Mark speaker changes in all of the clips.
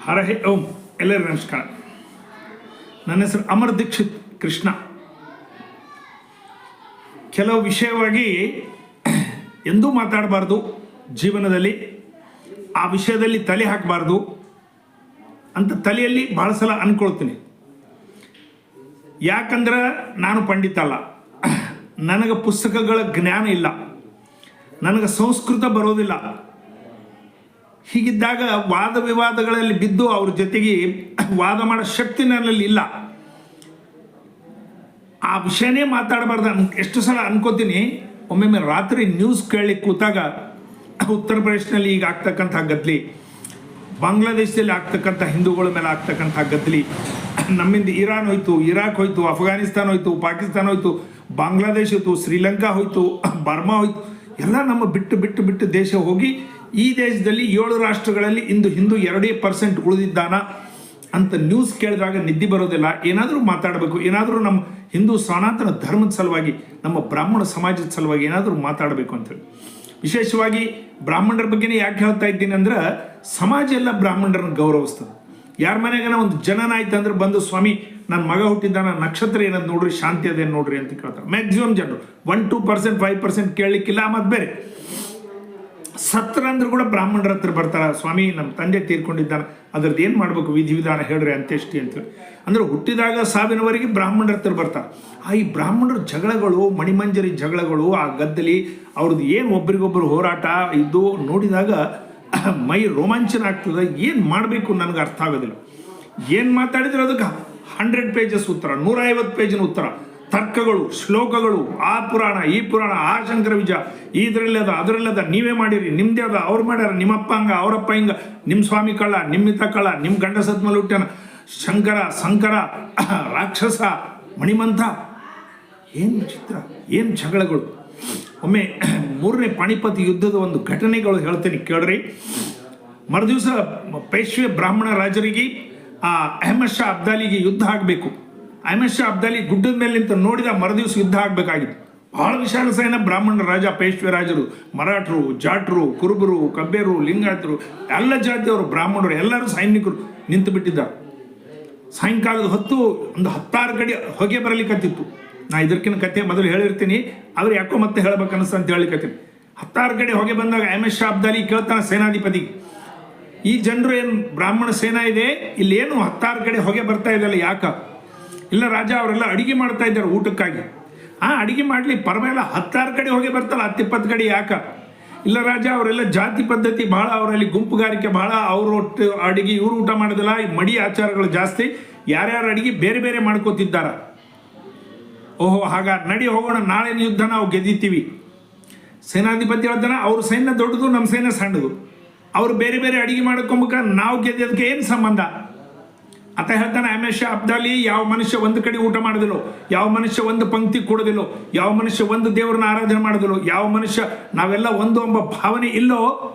Speaker 1: ಹರಹೇ ಓಂ. ಎಲ್ಲರಿಗೂ ನಮಸ್ಕಾರ. ನನ್ನ ಹೆಸರು ಅಮರ್ ದೀಕ್ಷಿತ್ ಕೃಷ್ಣ. ಕೆಲವು ವಿಷಯವಾಗಿ ಎಂದೂ ಮಾತಾಡಬಾರ್ದು ಜೀವನದಲ್ಲಿ, ಆ ವಿಷಯದಲ್ಲಿ ತಲೆ ಹಾಕಬಾರ್ದು ಅಂತ ತಲೆಯಲ್ಲಿ ಭಾಳ ಸಲ ಅಂದ್ಕೊಳ್ತೀನಿ. ಯಾಕಂದ್ರೆ ನಾನು ಪಂಡಿತ ಅಲ್ಲ, ನನಗೆ ಪುಸ್ತಕಗಳ ಜ್ಞಾನ ಇಲ್ಲ, ನನಗೆ ಸಂಸ್ಕೃತ ಬರೋದಿಲ್ಲ. ಹೀಗಿದ್ದಾಗ ವಾದ ವಿವಾದಗಳಲ್ಲಿ ಬಿದ್ದು ಅವ್ರ ಜೊತೆಗೆ ವಾದ ಮಾಡೋ ಶಕ್ತಿ ನನ್ನಲ್ಲಿ ಇಲ್ಲ. ಆ ವಿಷಯನೇ ಮಾತಾಡಬಾರ್ದು ಎಷ್ಟು ಸಲ ಅನ್ಕೋತೀನಿ. ಒಮ್ಮೊಮ್ಮೆ ರಾತ್ರಿ ನ್ಯೂಸ್ ಕೇಳಲಿಕ್ಕೆ ಕೂತಾಗ ಉತ್ತರ ಪ್ರದೇಶದಲ್ಲಿ ಈಗ ಆಗ್ತಕ್ಕಂಥ ಗದ್ದಲಿ, ಬಾಂಗ್ಲಾದೇಶದಲ್ಲಿ ಆಗ್ತಕ್ಕಂಥ ಹಿಂದೂಗಳ ಮೇಲೆ ಆಗ್ತಕ್ಕಂಥ ಗದ್ದಲಿ, ನಮ್ಮಿಂದ ಇರಾನ್ ಹೋಯ್ತು, ಇರಾಕ್ ಹೋಯ್ತು, ಅಫ್ಘಾನಿಸ್ತಾನ ಹೋಯ್ತು, ಪಾಕಿಸ್ತಾನ ಹೋಯ್ತು, ಬಾಂಗ್ಲಾದೇಶ ಹೋಯ್ತು, ಶ್ರೀಲಂಕಾ ಹೋಯ್ತು, ಬರ್ಮಾ ಹೋಯ್ತು, ಎಲ್ಲ ನಮ್ಮ ಬಿಟ್ಟು ದೇಶ ಹೋಗಿ ಈ ದೇಶದಲ್ಲಿ 7 ರಾಷ್ಟ್ರಗಳಲ್ಲಿ ಇಂದು ಹಿಂದೂ 2% ಉಳಿದಿದ್ದಾನ ಅಂತ ನ್ಯೂಸ್ ಕೇಳಿದಾಗ ನಿದ್ದೆ ಬರೋದಿಲ್ಲ. ಏನಾದರೂ ಮಾತಾಡಬೇಕು, ಏನಾದರೂ ನಮ್ಮ ಹಿಂದೂ ಸನಾತನ ಧರ್ಮದ ಸಲುವಾಗಿ, ನಮ್ಮ ಬ್ರಾಹ್ಮಣ ಸಮಾಜದ ಸಲುವಾಗಿ ಏನಾದರೂ ಮಾತಾಡಬೇಕು ಅಂತೇಳಿ. ವಿಶೇಷವಾಗಿ ಬ್ರಾಹ್ಮಣರ ಬಗ್ಗೆನೇ ಯಾಕೆ ಹೇಳ್ತಾ ಇದ್ದೀನಿ ಅಂದ್ರೆ, ಸಮಾಜ ಎಲ್ಲ ಬ್ರಾಹ್ಮಣರನ್ನು ಗೌರವಿಸ್ತದೆ. ಯಾರ ಮನೆಗೆ ಒಂದು ಜನನ ಆಯ್ತು ಅಂದ್ರೆ ಬಂದು, ಸ್ವಾಮಿ ನನ್ನ ಮಗ ಹುಟ್ಟಿದ್ದಾನ, ನಕ್ಷತ್ರ ಏನದು ನೋಡ್ರಿ, ಶಾಂತಿ ಅದೇನು ನೋಡ್ರಿ ಅಂತ ಕೇಳ್ತಾರೆ. ಮ್ಯಾಕ್ಸಿಮಮ್ ಜನರು 1-2%, 5% ಕೇಳಲಿಕ್ಕಿಲ್ಲ. ಮತ್ತು ಬೇರೆ ಸತ್ರ ಅಂದ್ರೆ ಕೂಡ ಬ್ರಾಹ್ಮಣರ ಹತ್ರ ಬರ್ತಾರ, ಸ್ವಾಮಿ ನಮ್ಮ ತಂದೆ ತೀರ್ಕೊಂಡಿದ್ದಾನೆ, ಅದ್ರದ್ದು ಏನು ಮಾಡಬೇಕು, ವಿಧಿವಿಧಾನ ಹೇಳ್ರಿ ಅಂತ್ಯಷ್ಟಿ ಅಂತೇಳಿ. ಅಂದ್ರೆ ಹುಟ್ಟಿದಾಗ ಸಾವಿನವರೆಗೆ ಬ್ರಾಹ್ಮಣರ ಹತ್ರ ಬರ್ತಾರೆ. ಈ ಬ್ರಾಹ್ಮಣರ ಜಗಳಗಳು, ಮಣಿಮಂಜರಿ ಜಗಳಗಳು, ಆ ಗದ್ದಲಿ ಅವ್ರದ್ದು ಏನು ಒಬ್ರಿಗೊಬ್ಬರು ಹೋರಾಟ ಇದು ನೋಡಿದಾಗ ಮೈ ರೋಮಾಂಚನ ಆಗ್ತದೆ. ಏನು ಮಾಡಬೇಕು ನನಗೆ ಅರ್ಥ ಆಗೋದಿಲ್ಲ. ಏನು ಮಾತಾಡಿದ್ರೆ ಅದಕ್ಕೆ 100 ಪೇಜಸ್ ಉತ್ತರ, 150 ಪೇಜಿನ ಉತ್ತರ, ತರ್ಕಗಳು, ಶ್ಲೋಕಗಳು, ಆ ಪುರಾಣ ಈ ಪುರಾಣ, ಆ ಶಂಕರ ವಿಜಯ, ಇದರಲ್ಲದ ಅದರಲ್ಲದ, ನೀವೇ ಮಾಡಿರಿ, ನಿಮ್ದೇ ಅದ, ಅವ್ರು ಮಾಡ್ಯಾರ, ನಿಮ್ಮಪ್ಪ ಹಂಗ ಅವರಪ್ಪ ಹಿಂಗ, ನಿಮ್ಮ ಸ್ವಾಮಿ ಕಳ್ಳ, ನಿಮ್ಮಿತ ಕಳ್ಳ, ನಿಮ್ಮ ಗಂಡ ಸತ್ಮಲ್ಲಿ ಹುಟ್ಟ್ಯಾನ, ಶಂಕರ ರಾಕ್ಷಸ, ಮಣಿಮಂಥ. ಏನು ಚಿತ್ರ, ಏನು ಜಗಳಗಳು. ಒಮ್ಮೆ 3ನೇ ಪಾಣಿಪತ್ ಯುದ್ಧದ ಒಂದು ಘಟನೆಗಳು ಹೇಳ್ತೀನಿ ಕೇಳ್ರಿ. ಮರುದಿವಸ ಪೇಶ್ವೆ ಬ್ರಾಹ್ಮಣ ರಾಜರಿಗೆ ಅಹಮದ್ ಶಾ ಅಬ್ದಾಲಿಗೆ ಯುದ್ಧ ಆಗಬೇಕು. ಅಹಮದ್ ಶಾ ಅಬ್ದಾಲಿ ಗುಡ್ಡದ ಮೇಲೆ ನಿಂತು ನೋಡಿದ ಮರುದಿವಸ ಯುದ್ಧ ಆಗಬೇಕಾಗಿತ್ತು. ಬಹಳ ವಿಶಾಲ ಸೈನ್ಯ ಬ್ರಾಹ್ಮಣ ರಾಜ, ಪೇಶ್ವೆ ರಾಜರು, ಮರಾಠರು, ಜಾಟ್ರು, ಕುರುಬರು, ಕಬ್ಬೇರು, ಲಿಂಗಾಯತರು, ಎಲ್ಲ ಜಾತಿಯವರು, ಬ್ರಾಹ್ಮಣರು ಎಲ್ಲರೂ ಸೈನಿಕರು ನಿಂತು ಬಿಟ್ಟಿದ್ದಾರೆ. ಸಾಯಂಕಾಲದ ಹೊತ್ತು ಒಂದು 16 ಗಡಿ ಹೊಗೆ ಬರಲಿಕ್ಕತ್ತಿತ್ತು. ನಾ ಇದಕ್ಕಿನ ಕಥೆ ಮೊದಲು ಹೇಳಿರ್ತೀನಿ, ಆದ್ರೆ ಯಾಕೋ ಮತ್ತೆ ಹೇಳ್ಬೇಕು ಅನಿಸ್ತ ಅಂತ ಹೇಳಿಕತ್ತೀನಿ. 16 ಗಡಿ ಹೊಗೆ ಬಂದಾಗ ಅಹಮದ್ ಶಾ ಅಬ್ದಾಲಿ ಕೇಳ್ತಾನೆ ಸೇನಾಧಿಪತಿ, ಈ ಜನರು ಏನು ಬ್ರಾಹ್ಮಣ ಸೇನಾ ಇದೆ, ಇಲ್ಲಿ ಏನು 16 ಕಡೆ ಹೊಗೆ ಬರ್ತಾ ಇದೆಯಲ್ಲ ಯಾಕ? ಇಲ್ಲ ರಾಜ, ಅವರೆಲ್ಲ ಅಡಿಗೆ ಮಾಡ್ತಾ ಇದ್ದಾರೆ ಊಟಕ್ಕಾಗಿ. ಅಡಿಗೆ ಮಾಡಲಿ ಪರವಾಗಿಲ್ಲ, 16 ಕಡೆ ಹೊಗೆ ಬರ್ತಲ್ಲ, 10-20 ಕಡೆ ಯಾಕ? ಇಲ್ಲ ರಾಜ, ಅವರೆಲ್ಲ ಜಾತಿ ಪದ್ಧತಿ ಭಾಳ, ಅವರಲ್ಲಿ ಗುಂಪುಗಾರಿಕೆ ಭಾಳ, ಅವರು ಅಡಿಗೆ ಇವರು ಊಟ ಮಾಡೋದಿಲ್ಲ, ಈ ಮಡಿ ಆಚಾರಗಳು ಜಾಸ್ತಿ, ಯಾರ್ಯಾರು ಅಡಿಗೆ ಬೇರೆ ಬೇರೆ ಮಾಡ್ಕೋತಿದ್ದಾರ. ಓಹೋ, ಹಾಗ ನಡಿ ಹೋಗೋಣ, ನಾಳೆ ಯುದ್ಧ ನಾವು ಗೆದ್ದಿತೀವಿ. ಸೇನಾಧಿಪತಿ ಹೇಳ್ತಾನೆ, ಅವ್ರ ಸೈನ್ಯ ದೊಡ್ಡದು, ನಮ್ಮ ಸೈನ್ಯ ಸಣ್ಣದು, ಅವ್ರು ಬೇರೆ ಬೇರೆ ಅಡಿಗೆ ಮಾಡ್ಕೊಂಬಕ, ನಾವು ಗೆದ್ದದಕ್ಕೆ ಏನು ಸಂಬಂಧ ಅಂತ ಹೇಳ್ತಾನೆ ಅಹಮದ್ ಶಾ ಅಬ್ದಾಲಿ. ಯಾವ ಮನುಷ್ಯ ಒಂದು ಕಡೆ ಊಟ ಮಾಡೋದಿಲ್ಲೋ, ಯಾವ ಮನುಷ್ಯ ಒಂದು ಪಂಕ್ತಿ ಕೊಡೋದಿಲ್ಲೋ, ಯಾವ ಮನುಷ್ಯ ಒಂದು ದೇವರನ್ನ ಆರಾಧನೆ ಮಾಡೋದಿಲ್ಲೋ, ಯಾವ ಮನುಷ್ಯ ನಾವೆಲ್ಲ ಒಂದು ಎಂಬ ಭಾವನೆ ಇಲ್ಲೋ,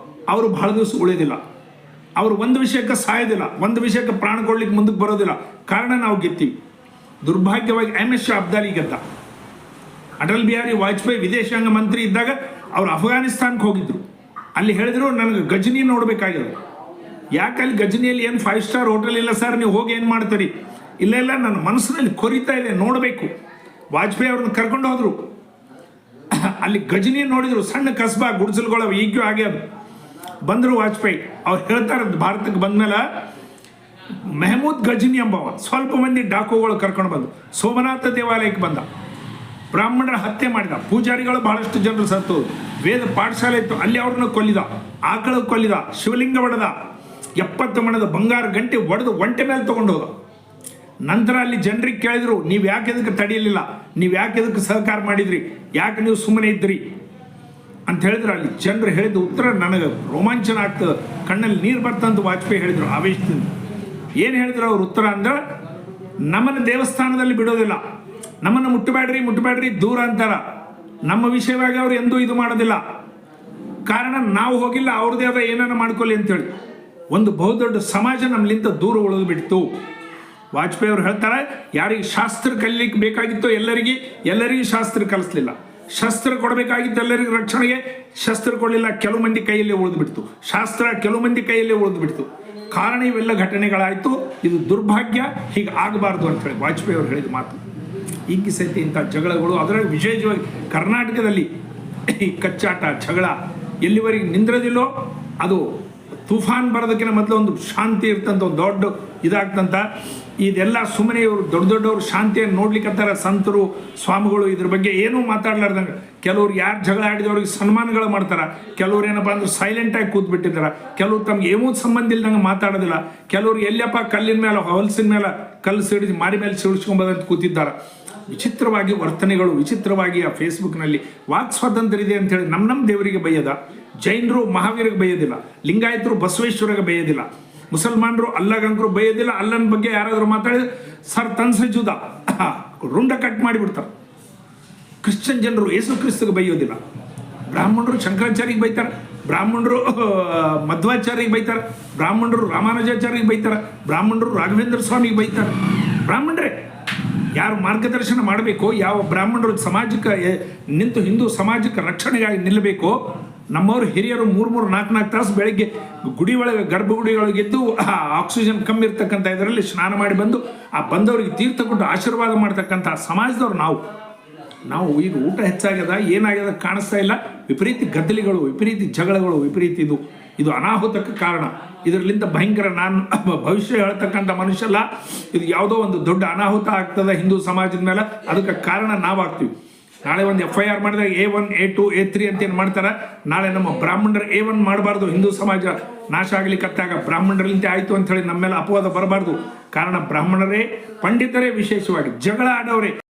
Speaker 1: ಅವರು ಬಹಳ ದಿವಸ ಉಳಿಯೋದಿಲ್ಲ. ಅವರು ಒಂದು ವಿಷಯಕ್ಕೆ ಸಾಯೋದಿಲ್ಲ, ಒಂದು ವಿಷಯಕ್ಕೆ ಪ್ರಾಣ ಕೊಡ್ಲಿಕ್ಕೆ ಮುಂದಕ್ಕೆ ಬರೋದಿಲ್ಲ. ಕಾರಣ ನಾವು ಗೆತ್ತೀವಿ. ದುರ್ಭಾಗ್ಯವಾಗಿ ಅಹಮದ್ ಶಾ ಅಬ್ದಾಲಿ ಗೆದ್ದ. ಅಟಲ್ ಬಿಹಾರಿ ವಾಜಪೇಯಿ ವಿದೇಶಾಂಗ ಮಂತ್ರಿ ಇದ್ದಾಗ ಅವರು ಅಫ್ಘಾನಿಸ್ತಾನಕ್ಕೆ ಹೋಗಿದ್ರು. ಅಲ್ಲಿ ಹೇಳಿದ್ರು, ನನಗೆ ಗಜನಿ ನೋಡಬೇಕಾಗಿದೆ. ಯಾಕೆ ಅಲ್ಲಿ ಗಜನಿಯಲ್ಲಿ ಏನು 5 ಸ್ಟಾರ್ ಹೋಟೆಲ್ ಇಲ್ಲ ಸರ್, ನೀವು ಹೋಗಿ ಏನು ಮಾಡ್ತೀರಿ? ಇಲ್ಲ ನನ್ನ ಮನಸ್ಸಿನಲ್ಲಿ ಕೊರಿತಾ ಇದೆ, ನೋಡಬೇಕು. ವಾಜಪೇಯಿ ಅವ್ರನ್ನ ಕರ್ಕೊಂಡು ಹೋದ್ರು. ಅಲ್ಲಿ ಗಜನಿ ನೋಡಿದ್ರು, ಸಣ್ಣ ಕಸ್ಬಾ, ಗುಡಿಸಲುಗಳು ಈಗ್ಯೂ ಹಾಗೆ ಅದು. ಬಂದರು ವಾಜಪೇಯಿ, ಅವ್ರು ಹೇಳ್ತಾರೆ, ಭಾರತಕ್ಕೆ ಬಂದ್ಮೇಲೆ ಮೆಹಮೂದ್ ಗಜನಿ ಎಂಬವ ಸ್ವಲ್ಪ ಮಂದಿ ಡಾಕುಗಳು ಕರ್ಕೊಂಡು ಬಂದು ಸೋಮನಾಥ ದೇವಾಲಯಕ್ಕೆ ಬಂದ. ಬ್ರಾಹ್ಮಣರ ಹತ್ಯೆ ಮಾಡಿದ, ಪೂಜಾರಿಗಳು ಬಹಳಷ್ಟು ಜನರು ಸತ್ತು, ವೇದ ಪಾಠಶಾಲೆ ಇತ್ತು, ಅಲ್ಲಿ ಅವ್ರನ್ನ ಕೊಲ್ಲಿದ, ಆಕಳ ಕೊಲ್ಲಿದ, ಶಿವಲಿಂಗ ಹೊಡೆದ, 70 ಮಣದ ಬಂಗಾರ ಗಂಟೆ ಒಡೆದು ಒಂಟೆ ಮೇಲೆ ತಗೊಂಡು ಹೋದ. ನಂತರ ಅಲ್ಲಿ ಜನರಿಗೆ ಕೇಳಿದ್ರು, ನೀವು ಯಾಕೆ ಇದಕ್ಕೆ ತಡೆಯಲಿಲ್ಲ, ನೀವು ಯಾಕೆ ಇದಕ್ಕೆ ಸಹಕಾರ ಮಾಡಿದ್ರಿ, ಯಾಕೆ ನೀವು ಸುಮ್ಮನೆ ಇದ್ರಿ ಅಂತ ಹೇಳಿದ್ರು. ಅಲ್ಲಿ ಜನರು ಹೇಳಿದ ಉತ್ತರ ನನಗೆ ರೋಮಾಂಚನ ಆಗ್ತದೆ, ಕಣ್ಣಲ್ಲಿ ನೀರು ಬರ್ತಂತ ವಾಜಪೇಯಿ ಹೇಳಿದರು ಆವೇಶದಿಂದ. ಏನು ಹೇಳಿದ್ರು ಅವ್ರ ಉತ್ತರ ಅಂದ್ರೆ, ನಮ್ಮನ್ನು ದೇವಸ್ಥಾನದಲ್ಲಿ ಬಿಡೋದಿಲ್ಲ, ನಮ್ಮನ್ನು ಮುಟ್ಟಬೇಡ್ರಿ ದೂರ ಅಂತಾರ, ನಮ್ಮ ವಿಷಯವಾಗಿ ಅವ್ರು ಎಂದೂ ಇದು ಮಾಡೋದಿಲ್ಲ. ಕಾರಣ ನಾವು ಹೋಗಿಲ್ಲ, ಅವ್ರದ್ದೇ ಆದ ಏನಾರ ಮಾಡ್ಕೊಳ್ಳಿ ಅಂತೇಳಿ. ಒಂದು ಬಹುದೊಡ್ಡ ಸಮಾಜ ನಮ್ಮಲಿಂದ ದೂರ ಉಳಿದು ಬಿಡ್ತು. ವಾಜಪೇಯಿ ಅವರು ಹೇಳ್ತಾರೆ, ಯಾರಿಗೆ ಶಾಸ್ತ್ರ ಕಲಿಲಿಕ್ಕೆ ಬೇಕಾಗಿತ್ತೋ ಎಲ್ಲರಿಗೂ ಶಾಸ್ತ್ರ ಕಲಿಸ್ಲಿಲ್ಲ. ಶಸ್ತ್ರ ಕೊಡಬೇಕಾಗಿತ್ತು ಎಲ್ಲರಿಗೂ ರಕ್ಷಣೆಗೆ, ಶಸ್ತ್ರ ಕೊಡಲಿಲ್ಲ, ಕೆಲವು ಮಂದಿ ಕೈಯಲ್ಲೇ ಉಳಿದು ಬಿಡ್ತು. ಶಾಸ್ತ್ರ ಕೆಲವು ಮಂದಿ ಕೈಯಲ್ಲೇ ಉಳಿದು ಬಿಡ್ತು. ಕಾರಣ ಇವೆಲ್ಲ ಘಟನೆಗಳಾಯಿತು. ಇದು ದುರ್ಭಾಗ್ಯ, ಹೀಗೆ ಆಗಬಾರ್ದು ಅಂತೇಳಿ ವಾಜಪೇಯಿ ಅವರು ಹೇಳಿದ ಮಾತು. ಈಗ ಸಹಿತ ಇಂಥ ಜಗಳಗಳು, ಅದರಲ್ಲಿ ವಿಶೇಷವಾಗಿ ಕರ್ನಾಟಕದಲ್ಲಿ ಈ ಕಚ್ಚಾಟ ಜಗಳ ಎಲ್ಲಿವರೆಗೆ ನಿಂದ್ರದಿಲ್ಲೋ ಅದು ತುಫಾನ್ ಬರೋದಕ್ಕಿಂತ ಮೊದಲು ಒಂದು ಶಾಂತಿ ಇರ್ತಂತ, ಒಂದು ದೊಡ್ಡ ಇದಾಗ್ತಂತ. ಇದೆಲ್ಲ ಸುಮ್ಮನೆ ಇವರು ದೊಡ್ಡ ದೊಡ್ಡವರು ಶಾಂತಿಯನ್ನು ನೋಡ್ಲಿಕ್ಕಂತಾರ, ಸಂತರು ಸ್ವಾಮಿಗಳು ಇದ್ರ ಬಗ್ಗೆ ಏನೂ ಮಾತಾಡ್ಲಾರ್ದಂಗೆ. ಕೆಲವ್ರು ಯಾರು ಜಗಳ ಆಡಿದವ್ರಿಗೆ ಸನ್ಮಾನಗಳು ಮಾಡ್ತಾರೆ, ಕೆಲವ್ರು ಏನಪ್ಪ ಅಂದ್ರೆ ಸೈಲೆಂಟಾಗಿ ಕೂತ್ಬಿಟ್ಟಿದ್ದಾರೆ, ಕೆಲವ್ರು ತಮ್ಗೆ ಏನೂ ಸಂಬಂಧ ಇಲ್ದಂಗೆ ಮಾತಾಡೋದಿಲ್ಲ, ಕೆಲವ್ರು ಎಲ್ಲಪ್ಪ ಕಲ್ಲಿನ ಮೇಲೆ ಹೊಲಸಿನ ಮೇಲೆ ಕಲ್ಲು ಸಿಡಿಸಿ ಮಾರಿ ಮೇಲೆ ಸಿಡಿಸ್ಕೊಂಬೋದಂತ ಕೂತಿದ್ದಾರೆ. ವಿಚಿತ್ರವಾಗಿ ವರ್ತನೆಗಳು, ವಿಚಿತ್ರವಾಗಿ ಆ ಫೇಸ್ಬುಕ್ನಲ್ಲಿ ವಾಕ್ ಸ್ವಾತಂತ್ರ್ಯ ಇದೆ ಅಂತೇಳಿ ನಮ್ಮ ದೇವರಿಗೆ ಬೈಯದ, ಜೈನರು ಮಹಾವೀರಿಗೆ ಬೈಯೋದಿಲ್ಲ, ಲಿಂಗಾಯತರು ಬಸವೇಶ್ವರಿಗೆ ಬೈಯೋದಿಲ್ಲ, ಮುಸಲ್ಮಾನರು ಅಲ್ಲಗಂಕರು ಬೈಯೋದಿಲ್ಲ. ಅಲ್ಲನ ಬಗ್ಗೆ ಯಾರಾದರೂ ಮಾತಾಡಿದ್ರೆ ಸರ್ ತನ್ಸೆ ಜುದ ರುಂಡ ಕಟ್ ಮಾಡಿಬಿಡ್ತಾರೆ. ಕ್ರಿಶ್ಚಿಯನ್ ಜನರು ಯೇಸು ಕ್ರಿಸ್ತಗೆ ಬೈಯೋದಿಲ್ಲ, ಬ್ರಾಹ್ಮಣರು ಶಂಕರಾಚಾರ್ಯಗೆ ಬೈತಾರೆ, ಬ್ರಾಹ್ಮಣರು ಮಧ್ವಾಚಾರ್ಯಗೆ ಬೈತಾರೆ, ಬ್ರಾಹ್ಮಣರು ರಾಮಾನುಜಾಚಾರ್ಯಗೆ ಬೈತಾರೆ, ಬ್ರಾಹ್ಮಣರು ರಾಘವೇಂದ್ರ ಸ್ವಾಮಿಗೆ ಬೈತಾರೆ. ಬ್ರಾಹ್ಮಣರೇ ಯಾರು ಮಾರ್ಗದರ್ಶನ ಮಾಡಬೇಕು, ಯಾವ ಬ್ರಾಹ್ಮಣರು ಸಮಾಜಕ್ಕೆ ನಿಂತು ಹಿಂದೂ ಸಮಾಜಕ್ಕೆ ರಕ್ಷಣೆಗಾಗಿ ನಿಲ್ಲಬೇಕು, ನಮ್ಮವರು ಹಿರಿಯರು 3-4 ತಾಸು ಬೆಳಗ್ಗೆ ಗುಡಿ ಒಳಗೆ ಗರ್ಭಗುಡಿಯೊಳಗಿದ್ದು ಆಕ್ಸಿಜನ್ ಕಮ್ಮಿ ಇರ್ತಕ್ಕಂಥ ಇದರಲ್ಲಿ ಸ್ನಾನ ಮಾಡಿ ಬಂದು ಆ ಬಂದವರಿಗೆ ತೀರ್ಥ ಕೊಟ್ಟು ಆಶೀರ್ವಾದ ಮಾಡ್ತಕ್ಕಂಥ ಸಮಾಜದವ್ರು ನಾವು ಈಗ ಊಟ ಹೆಚ್ಚಾಗ್ಯದ ಏನಾಗ್ಯದ ಕಾಣಿಸ್ತಾ ಇಲ್ಲ. ವಿಪರೀತ ಗದ್ದಲಿಗಳು, ವಿಪರೀತ ಜಗಳಗಳು, ವಿಪರೀತ ಇದು ಅನಾಹುತಕ್ಕೆ ಕಾರಣ. ಇದರಲ್ಲಿಂದ ಭಯಂಕರ, ನಾನು ಭವಿಷ್ಯ ಹೇಳ್ತಕ್ಕಂಥ ಮನುಷ್ಯ ಅಲ್ಲ, ಇದು ಯಾವುದೋ ಒಂದು ದೊಡ್ಡ ಅನಾಹುತ ಆಗ್ತದೆ ಹಿಂದೂ ಸಮಾಜದ ಮೇಲೆ, ಅದಕ್ಕೆ ಕಾರಣ ನಾವಾಗ್ತೀವಿ. ನಾಳೆ ಒಂದು FIR ಮಾಡಿದಾಗ A1 A2 A3 ಅಂತ ಏನು ಮಾಡ್ತಾರೆ, ನಾಳೆ ನಮ್ಮ ಬ್ರಾಹ್ಮಣರು A1 ಮಾಡಬಾರ್ದು, ಹಿಂದೂ ಸಮಾಜ ನಾಶ ಆಗ್ಲಿಕ್ಕತ್ತಾಗ ಬ್ರಾಹ್ಮಣರಲ್ಲಿಂತೆ ಆಯಿತು ಅಂಥೇಳಿ ನಮ್ಮ ಮೇಲೆ ಅಪವಾದ ಬರಬಾರ್ದು. ಕಾರಣ ಬ್ರಾಹ್ಮಣರೇ, ಪಂಡಿತರೇ ವಿಶೇಷವಾಗಿ ಜಗಳ ಆಡೋರೇ